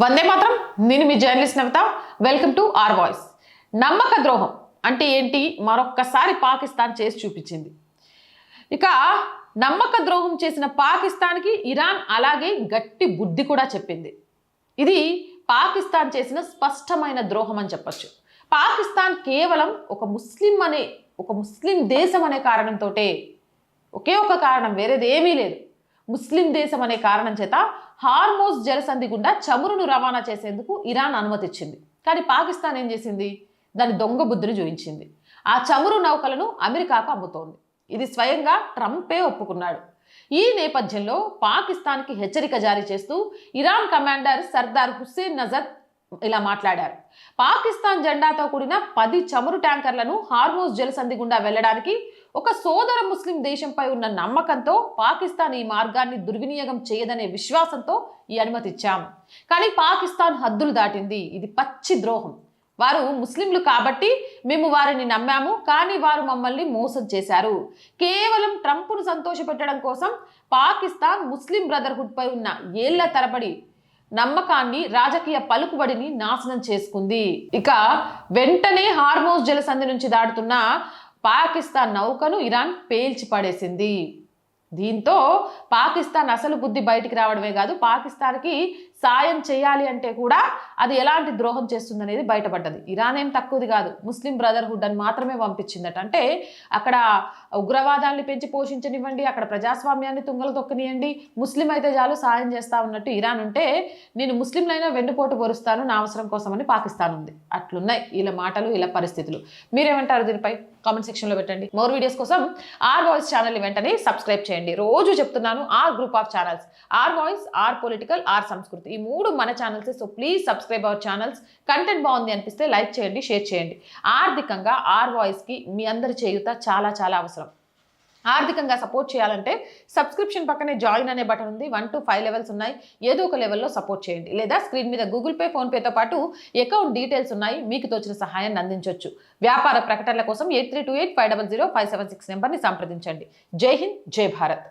వందే మాత్రం. నేను మీ journalist Navitha. Welcome to our voice. నమ్మక ద్రోహం అంటే ఏంటి మరొక్కసారి పాకిస్తాన్ చేసి చూపించింది. ఇక నమ్మక ద్రోహం చేసిన పాకిస్తాన్కి ఇరాన్ అలాగే గట్టి బుద్ధి కూడా చెప్పింది. ఇది పాకిస్తాన్ చేసిన స్పష్టమైన ద్రోహం అని చెప్పచ్చు. పాకిస్తాన్ కేవలం ఒక ముస్లిం దేశం అనే కారణంతో, ఒకే ఒక కారణం, వేరేది ఏమీ లేదు, ముస్లిం దేశం అనే కారణం చేత హార్మోజ్ జలసంధి గుండా చమురును రవాణా చేసేందుకు ఇరాన్ అనుమతిచ్చింది. కానీ పాకిస్తాన్ ఏం చేసింది? దాని దొంగ బుద్ధిని చూపించింది. ఆ చమురు నౌకలను అమెరికాకు అమ్ముతోంది. ఇది స్వయంగా ట్రంపే ఒప్పుకున్నాడు. ఈ నేపథ్యంలో పాకిస్తాన్కి హెచ్చరిక జారీ చేస్తూ ఇరాన్ కమాండర్ సర్దార్ హుస్సేన్ నజర్ ఇలా మాట్లాడారు. పాకిస్తాన్ జెండాతో కూడిన 10 చమురు ట్యాంకర్లను హార్మోజ్ జలసంధి గుండా వెళ్లడానికి ఒక సోదర ముస్లిం దేశంపై ఉన్న నమ్మకంతో పాకిస్తాన్ ఈ మార్గాన్ని దుర్వినియోగం చేయదనే విశ్వాసంతో ఈ అనుమతి ఇచ్చాం. కానీ పాకిస్తాన్ హద్దులు దాటింది. ఇది పచ్చి ద్రోహం. వారు ముస్లింలు కాబట్టి మేము వారిని నమ్మాము, కానీ వారు మమ్మల్ని మోసం చేశారు. కేవలం ట్రంప్ను సంతోషపెట్టడం కోసం పాకిస్తాన్ ముస్లిం బ్రదర్హుడ్ పై ఉన్న ఏళ్ల తరబడి నమ్మకాన్ని, రాజకీయ పలుకుబడిని నాశనం చేసుకుంది. ఇక వెంటనే హార్మోజ్ జలసంధి నుంచి దాటుతున్న పాకిస్తాన్ నౌకను ఇరాన్ పేల్చి పడేసింది. దీంతో పాకిస్తాన్ అసలు బుద్ధి బయటికి రావడమే కాదు, పాకిస్తాన్కి సాయం చేయాలి అంటే కూడా అది ఎలాంటి ద్రోహం చేస్తుందనేది బయటపడ్డది. ఇరాన్ ఏం తక్కువది కాదు, ముస్లిం బ్రదర్హుడ్ అని మాత్రమే పంపించిందట. అంటే అక్కడ ఉగ్రవాదాన్ని పెంచి పోషించనివ్వండి, అక్కడ ప్రజాస్వామ్యాన్ని తుంగలు తొక్కనియండి, ముస్లిం అయితే చాలు సాయం చేస్తా ఉన్నట్టు ఇరాన్ ఉంటే, నేను ముస్లింలైనా వెన్నుపోటు పొరుస్తాను నా అవసరం కోసమని పాకిస్తాన్ ఉంది. అట్లున్నాయి ఇలా మాటలు, ఇలా పరిస్థితులు. మీరేమంటారు దీనిపై? కామెంట్ సెక్షన్లో పెట్టండి. మోర్ వీడియోస్ కోసం ఆర్ వాయిస్ ఛానల్ని వెంటనే సబ్స్క్రైబ్ చేయండి. రోజు చెప్తున్నాను, R group of channels, R voice, R political, R Sanskriti, ఈ 3 మన channels. So please subscribe our channels. Content బాగుంది అనిపిస్తే లైక్ చేయండి, షేర్ చేయండి. ఆర్థికంగా ఆర్ వాయిస్కి మీ అందరి చేయూత చాలా చాలా అవసరం. ఆర్థికంగా సపోర్ట్ చేయాలంటే సబ్స్క్రిప్షన్ పక్కనే జాయిన్ అనే బటన్ ఉంది. 1 to 5 లెవెల్స్ ఉన్నాయి. ఏదో ఒక లెవెల్లో సపోర్ట్ చేయండి. లేదా స్క్రీన్ మీద గూగుల్ పే, ఫోన్పేతో పాటు అకౌంట్ డీటెయిల్స్ ఉన్నాయి. మీకు తోచిన సహాయాన్ని అందించవచ్చు. వ్యాపార ప్రకటనల కోసం 8328500576 నెంబర్ని సంప్రదించండి. జై హింద్, జై భారత్.